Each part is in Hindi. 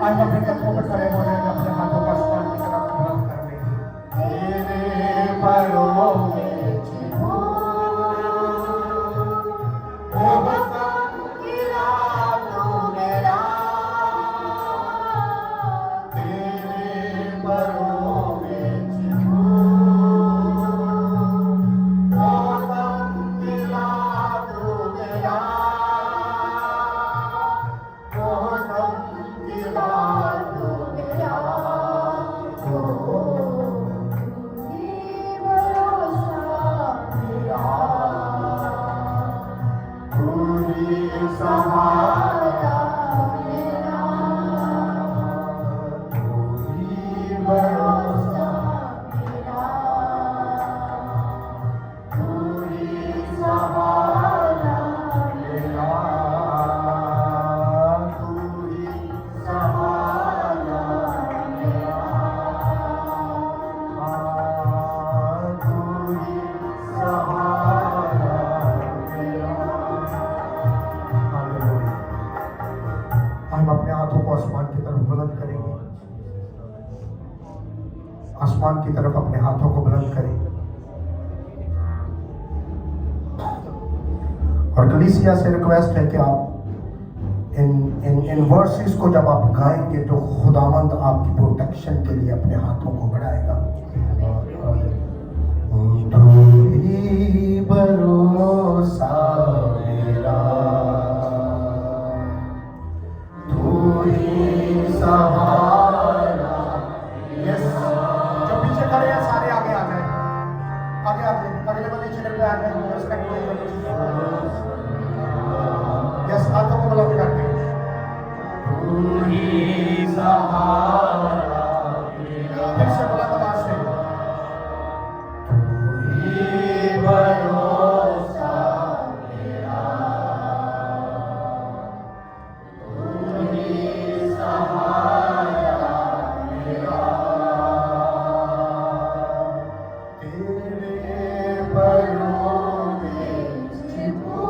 आज अपने कदमों पर खड़े हो रहे हैं, अपने हाथों को आसमान की तरफ बुलंद कर देंगे। तेरे पैरों में छिपो, मोहब्बत गिरा तू मेरा, तेरे पैरों में छिपो, मोहब्बत गिरा तू मेरा, हम अपने हाथों को आसमान की तरफ बुलंद करेंगे, आसमान की तरफ अपने हाथों को बुलंद करेंगे और कलीसिया से रिक्वेस्ट है कि आप इन वर्सेस को जब आप गाएंगे तो खुदावंद आपकी प्रोटेक्शन के लिए अपने हाथों को बढ़ाएगा। तू ही भरोसा मेरा, तू ही सहारा। यस, जो पीछे खड़े हैं सारे आगे आ जाए, आगे आते अगले वाले चैनल पे आ जाए। यस, हाथों को बुलंद करके तू ही सहारा मेरा, फिर से बुलंद आवाज से तू ही भरोसा मेरा, तू ही सहारा मेरा, तेरे पैरों में छिपो,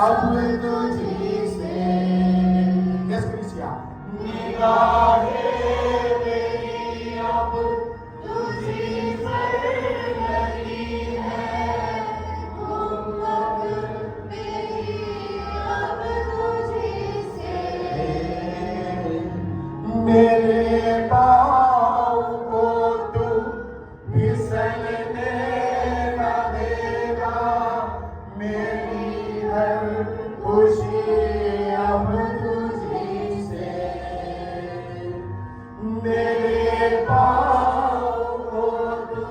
अब तुझी से। यस क्रिस्टिया, निगाहें मेरी अब तुझी से लगी है, उम्मत मेरी अब तुझी से, मेरे पाँव को तू फिसलने न देगा, मेरी हर खुशी अब तुझी से, मेरे पाँव को तू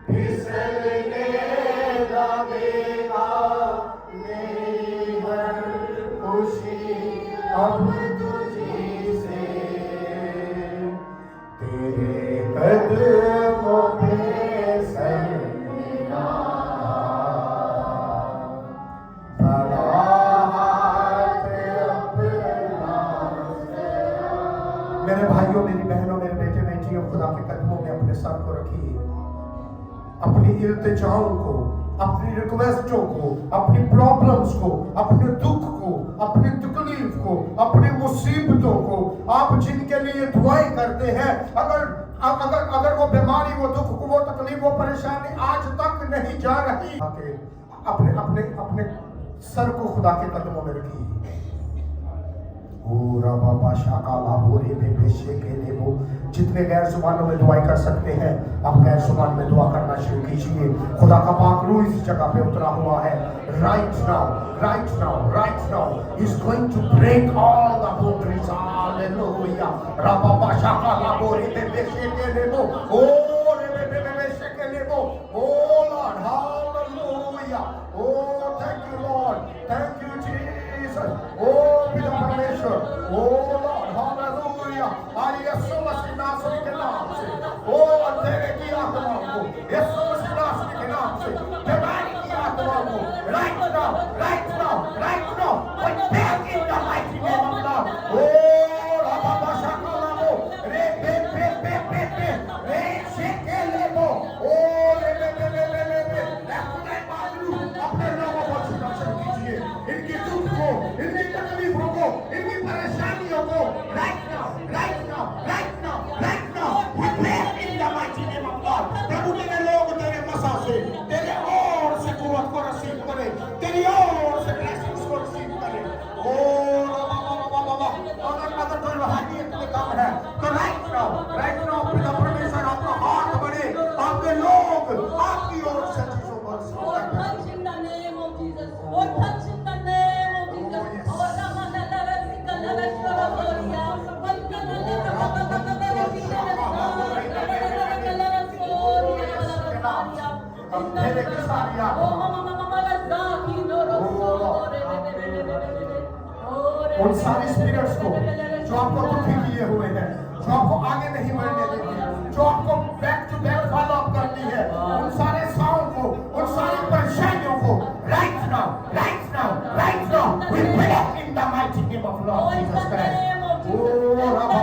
फिसलने न देगा, मेरी हर खुशी अब तुझी से, तेरे कदमों पे सर मेरा, मेरे भाइयों, मेरी बहनों, मेरे बेटे बेटी, कीजिए, खुदा के कदमों में अपने सर को रखिए, अपनी इल्तिजाओं को, अपनी रिक्वेस्टों को, अपनी प्रॉब्लम्स को, अपने दुख को, अपनी तकलीफ को, अपनी मुसीबतों को, आप जिनके लिए दुआएं करते हैं, अगर अगर अगर वो बीमारी, वो दुख, वो तकलीफ, वो परेशानी आज तक नहीं जा रही, अपने अपने अपने सर को खुदा के कदमों में रखिए। जितने गैर जुबानों में दुआएं कर सकते हैं, आप गैर जुबान में दुआ करना शुरू कीजिए। खुदा का पाक रूह इस जगह पे उतरा हुआ है। Right now, right now, right now is going to break all the boundaries. Hallelujah. राबा शाका लाबोरे बेबे के लेबो, ओ रे बेबे के लेबो, O Lord, hallelujah. O thank you Lord, thank you Jesus. ओ पिता परमेश्वर, ओ लॉर्ड, हालेलुया। आज यीशु मसीह नासरी के नाम से, ओ अंधेरे की आत्मा को, यीशु मसीह नासरी के नाम से, बीमारी की आत्मा को, right now, right now, right now, we back in the mighty name of God. ओ राबा शाका लाबो, रे बे रे शेके लेबो, ओ रे बे खुदा बाबू अपने लोगों को छुड़ा कीजिए, इनकी दुख को, इनकी तकलीफों को, इनकी परेशानियों को, right now, right now, right now, right now, we back in the mighty name of God. प्रभु तेरे लोग तेरे मसा से, तेरे और से कुव्वत को रिसीव करे, तेरी और से ब्लेसिंग्स को रिसीव करे। ओ बाबा अगर कोई रूहानियत में कम है तो राइट नाउ पिता परमेश्वर आपका हाथ बढ़े, आपके लोग आपकी ओर से चीजों को रिसीव करें। उन सारी स्पिरिट्स को जो आपको दुखी किए हुए हैं, जो आपको आगे नहीं बढ़ने देती, जो आपको back to back follow up करती है, उन सारे साउंड को, उन सारी परेशानियों को right now, right now, right now we break in the mighty name of Lord Jesus Christ. ओ राबा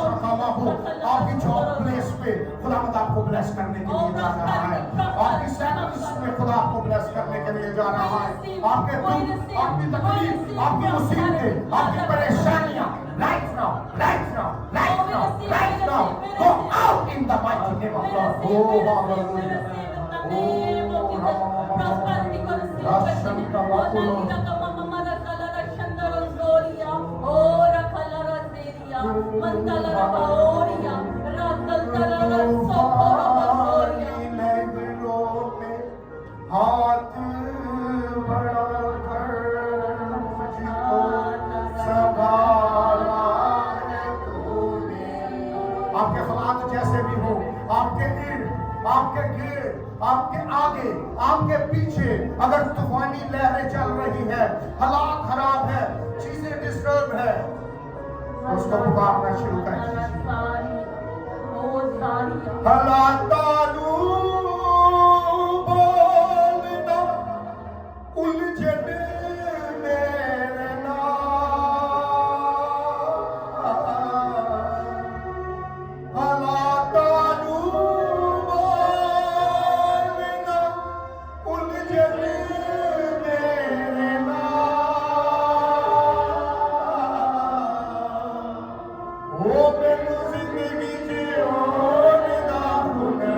शाकामाबू, आपकी जॉब प्लेस पे खुदावंद आपको ब्लेस करने के लिए जा रहा है, आपकी सैलरीज में खुदा आपको ब्लेस करने के लिए जा रहा है। आपके दुख, आपकी तकलीफ, आपकी मुसीबतें, आपकी परेशानियां right now, right now, right now, right now go out in the mighty name of Lord. O hallelujah. हाथ बढ़ाकर मुझको संभाला है तूने। आपके हालात जैसे भी हो, आपके गिर, आपके गिर, आपके आगे, आपके पीछे अगर तूफानी लहरें चल रही है, हालात खराब है, चीजें डिस्टर्ब है, उसको पुकारना शुरू कर दीजिए। हालातालू बोलना उलझन मेरे नाम, हालातालू बोलना उलझन मेरे नाम। ओ मैनू जिंदगी जियोन दा हुनर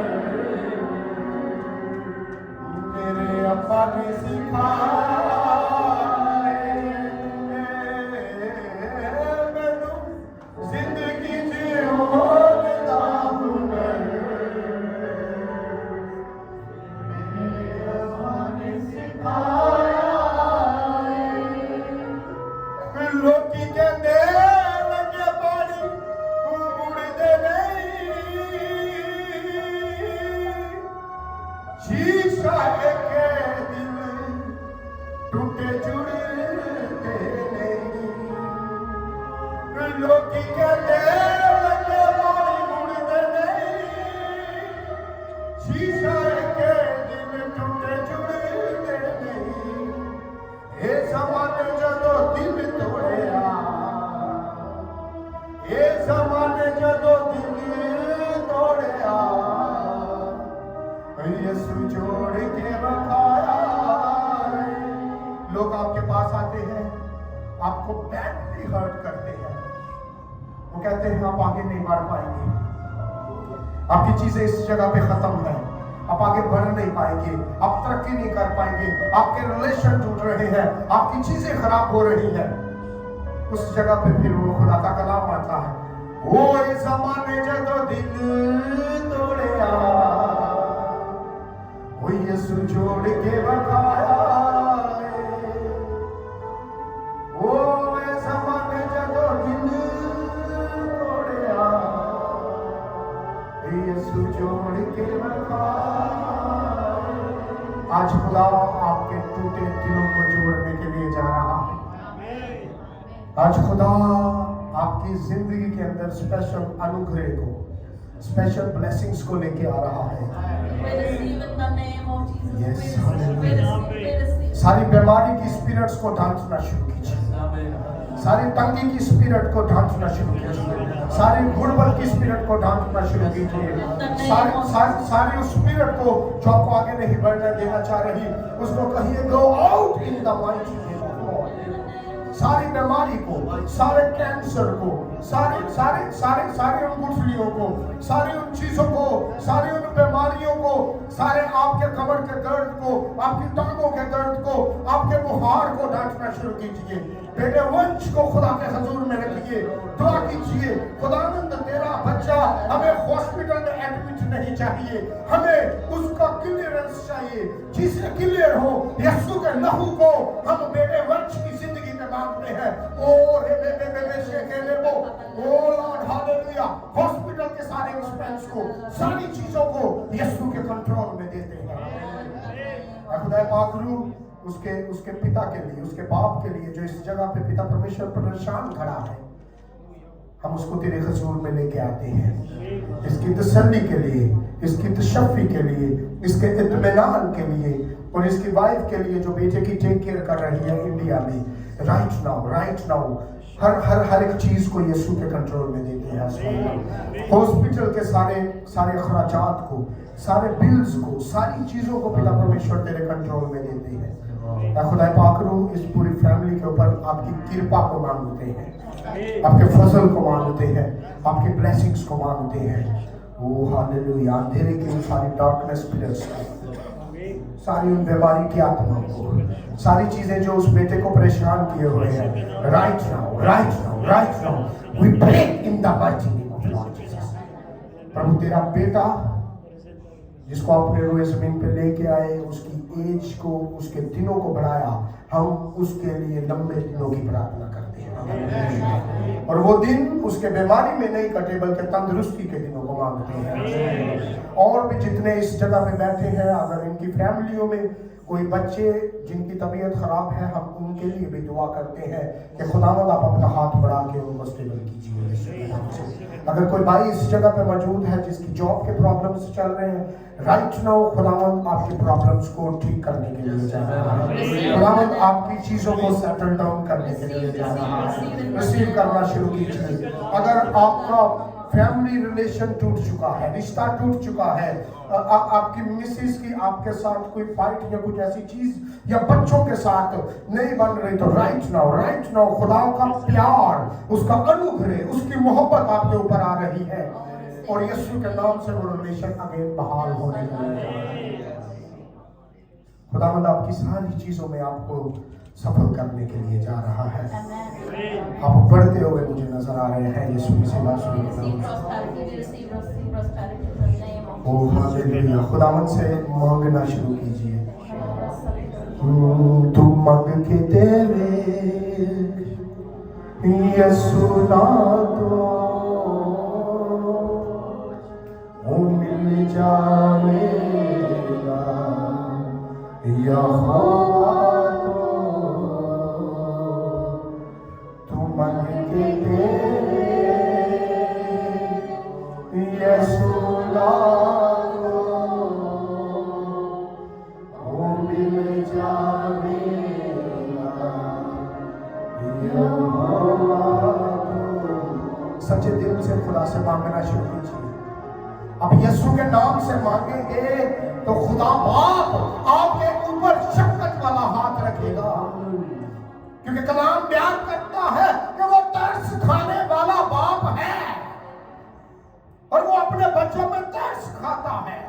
आपकी चीजें इस जगह पे खत्म है, आप आगे बढ़ नहीं पाएंगे, आप तरक्की नहीं कर पाएंगे, आपके रिलेशन टूट रहे हैं, आपकी चीजें खराब हो रही हैं। उस जगह पे फिर वो खुदा का कलाम आता है, वो इस ज़माने जदों दिल तोड़िया, वो यीशु जोड़ के बकाया, वो इस ज़माने जदों दिल तोड़िया, यीशु जोड़ के बकाया। आज खुदा आपके टूटे दिलों को जोड़ने के लिए जा रहा है। आज खुदा आपकी जिंदगी के अंदर स्पेशल अनुग्रह को, स्पेशल ब्लेसिंग्स को लेके आ रहा है। यस, सारी बीमारी की स्पिरिट्स को ढांचना शुरू कीजिए, सारी तंगी की स्पिरिट को ढांचना शुरू कीजिए, सारी गुर्बत की स्पिरिट को ढांचना शुरू कीजिए, सारी उस स्पिरिट को जो आपको आगे नहीं बढ़ने देना चाह रही, उसको कहिए गो out in the mighty name of God. सारी बीमारी को, सारे कैंसर को, सारे उन गुठलियों को, सारी उन चीजों को, सारी उन बीमारियों को, सारे आपके कमर के दर्द को, आपकी टांगों के दर्द को, आपके बुखार को डांटना शुरू कीजिए। बेटे वंश को खुदा के हजूर में रखिए, दुआ कीजिए, खुदावंद तेरा बच्चा हमें हॉस्पिटल में एडमिट नहीं चाहिए, हमें उसका क्लियरेंस चाहिए। जिससे क्लियर हो यीशु के लहू को हम बेटे वंश की जिंदगी में मांगते हैं। ओ रे बे शेके लेबो, ओ लॉर्ड हालेलुया। हॉस्पिटल के सारे एक्सपेंस को, सारी चीजों को यीशु के कंट्रोल में देते हैं। खुदा पाक रूह उसके पिता के लिए, उसके बाप के लिए जो इस जगह पे पिता परमेश्वर परेशान खड़ा है, हम उसको तेरे हुजूर में लेके आते हैं, इसकी तसल्ली के लिए, इसकी तशफ़ी के लिए, इसके इत्मीनान के लिए, और इसकी वाइफ के लिए जो बेटे की टेक केयर कर रही है इंडिया में। राइट नाउ हर एक चीज को यीशु के कंट्रोल में देते हैं। हॉस्पिटल के सारे अखराजात को, सारे बिल्स को, सारी चीजों को पिता परमेश्वर तेरे कंट्रोल में देते हैं। खुदा पाक रूह इस पूरी फैमिली के ऊपर आपकी कृपा को मांगते हैं, आपके फजल को मांगते हैं, आपके ब्लेसिंग्स को मांगते हैं। ओ हालेलुया। अंधेरे की सारी डार्कनेस स्पिरिट्स, सारी उन बीमारी की आत्माओं को, सारी चीजें जो उस बेटे को परेशान किए हुए हैं, right now we break in the mighty name of Lord Jesus. प्रभु तेरा बेटा जिसको आपने रोए जमीन पे लेके आए, उसकी एज को, उसके दिनों को बढ़ाया, हम उसके लिए लंबे दिनों की प्रार्थना करते हैं। और वो दिन उसके बीमारी में नहीं कटे बल्कि तंदुरुस्ती के दिनों को मांगते हैं। और भी जितने इस जगह पे बैठे हैं, अगर इनकी फैमिलियों में कोई बच्चे जिनकी तबीयत खराब है, हम उनके लिए भी दुआ करते हैं कि खुदावंद आप अपना हाथ बढ़ा के उनको स्टेबल कीजिए। अगर कोई भाई इस जगह पे मौजूद है जिसकी जॉब के प्रॉब्लम्स चल रहे हैं, राइट नाउ खुदावंद आपकी प्रॉब्लम्स को ठीक करने के लिए जा रहा है, खुदावंद आपकी चीजों को सेटल डाउन करने के लिए जा रहा है। रिसीव करना शुरू कीजिए। अगर आपका फैमिली रिलेशन टूट चुका है, रिश्ता टूट चुका है, आपकी मिसेस की आपके साथ कोई फाइट या कुछ ऐसी चीज या बच्चों के साथ नहीं बन रही, तो राइट नाउ खुदा का प्यार, उसका अनुग्रह, उसकी मोहब्बत आपके ऊपर आ रही है और यीशु के नाम से वो रिलेशन अगेन बहाल होने लगे। खुदावंद आपकी सारी चीजों में आपको सफल करने के लिए जा रहा है। आप बढ़ते हुए मुझे नजर आ रहे हैं यीशु की सेवा सुनने। ओ हालेलुया। खुदावंद से मांगना शुरू कीजिए। तू मांग के तेरे यीशु ना दो, वो मिल जाएगा यहोवा। सच्चे दिल से खुदा से मांगना शुरू कीजिए। अब यीशु के नाम से मांगेंगे तो खुदा बाप आपके ऊपर शक्कत वाला हाथ रखेगा, क्योंकि कलाम बयान करता है कि वो तरस खाने वाला बाप है और वो अपने बच्चों में तरस खाता है।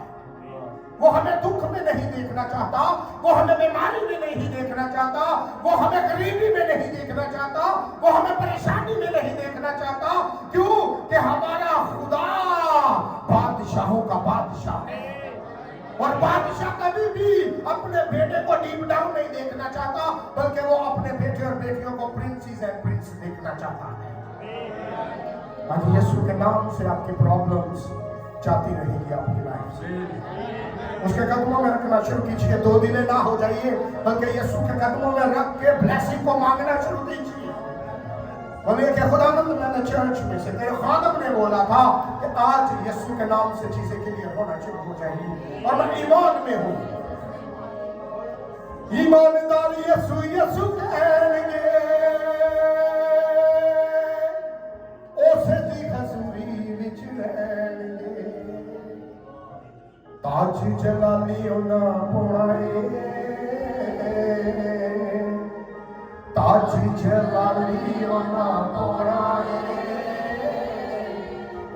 वो हमें दुख में नहीं देखना चाहता, वो हमें बीमारी में नहीं देखना चाहता, वो हमें गरीबी में नहीं देखना चाहता, वो हमें परेशानी में नहीं देखना चाहता। क्यों? कि हमारा खुदा बादशाहों का बादशाह है, और बादशाह कभी भी अपने बेटे को डीप डाउन नहीं देखना चाहता, बल्कि वो अपने बेटे और बेटियों को प्रिंसेस एंड प्रिंस देखना चाहता है। आज यीशु के नाम से आपकी प्रॉब्लम्स जाती रहेगी आपकी लाइफ से। उसके कदमों में रखना शुरू कीजिए। 2 दिन ना हो जाइए, बल्कि यीशु के कदमों में रख के ब्लेसिंग को मांगना शुरू कीजिए। बोलिए कि खुदावंद, मैंने चर्च में से तेरे खादम ने बोला था कि आज यीशु के नाम से चीजें क्लियर होना शुरू हो जाएगी, और मैं ईमान में हूं। ईमानदार यीशु यीशु कहेंगे, ओसे दी खसूरी विच रहणगे, ताज जलालियों ना पोड़ाए, ताज जलालियों ना पोड़ाए,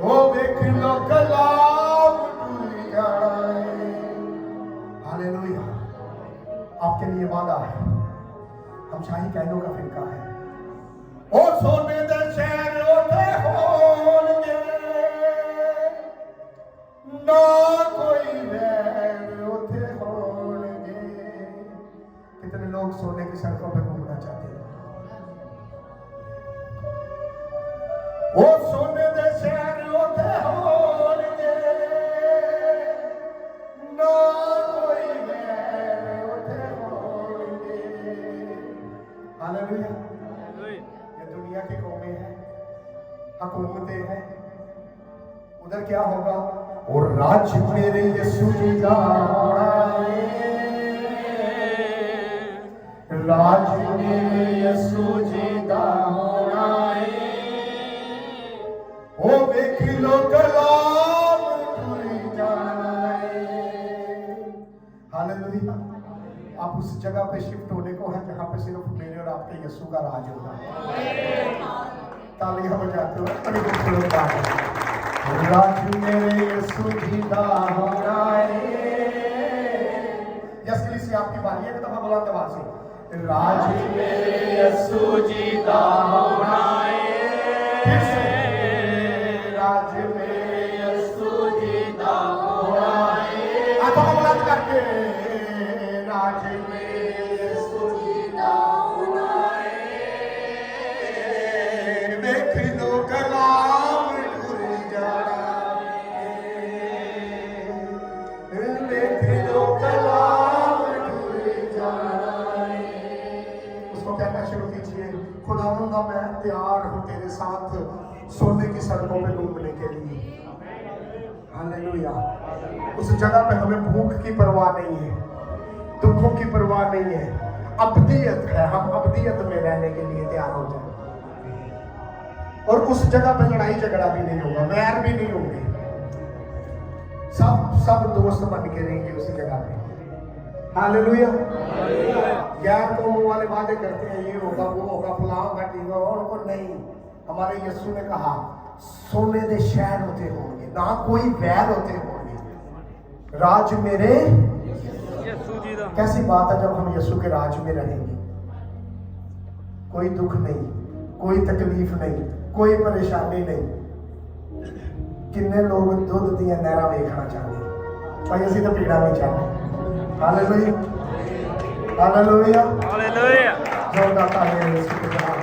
ओ वेख लो कलाम टूट जाए। हालेलुया। आपके लिए वादा है, हम शाही कहनों का फिरका है। ओ सोने दे शहर ओठे होणगे, ना कोई वैर ओठे होणगे। कितने लोग सोने की सड़कों पे घूमना चाहते हैं? ओ सोने दे शहर ओठे होणगे, ना कोई वैर ओठे होणगे। हालेलुया। दुनिया की कौमें हैं, हुकूमतें हैं, उधर क्या होगा? और राज मेरे यीशु जी का होना है, राज मेरे यीशु जी का होना है, ओ देख लो कलाम टूट जाए। हालेलुया। आप उस जगह पे शिफ्ट होने को है जहां पे सिर्फ मेरे और आपके यीशु का राज होगा। तालियां बजाते हुए बड़ी खूबसूरत बात है। राज मेरे यीशु जी का होना है। यस से आपकी बारी है, एक दफा बुलंद आवाज से, राज मेरे यीशु जी का होना है। फिर से, राज मेरे यीशु जी का होना है। आंखों को बुलंद करके, राज मेरे यीशु जी का होना है। देख लो कलाम टूट जाए, देख लो कलाम टूट जाए। उसको कहना शुरू कीजिए, खुदावंदा मैं तैयार हूं तेरे साथ सोने की सड़कों पे घूमने के लिए। हालेलुया। उस जगह पे हमें भूख की परवाह नहीं है, दुखों की परवाह नहीं है, अब्दियत है। हम अब्दियत में रहने के लिए तैयार हो जाए, और उस जगह पे लड़ाई झगड़ा भी नहीं होगा, वैर भी नहीं होंगे, सब दोस्त बन के रहेंगे उसी जगह पे। हालेलुया। गैर कौमों वाले वादे करते हैं, ये होगा वो होगा फलां होगा ठीक होगा, उनको नहीं। हमारे यीशु ने कहा सोने दे शहर होते होंगे, ना कोई वैर होते होंगे, राज मेरे। कैसी बात है जब हम यीशु के राज में रहेंगे। कोई दुख नहीं, कोई तकलीफ नहीं, कोई परेशानी नहीं। किन्ने लोग दुध दी नहरा वेखना चाहते, भाई असीं तो पीड़ा नहीं चाहते। Hallelujah, hallelujah, hallelujah. जोरदार तालियां यीशु के नाम।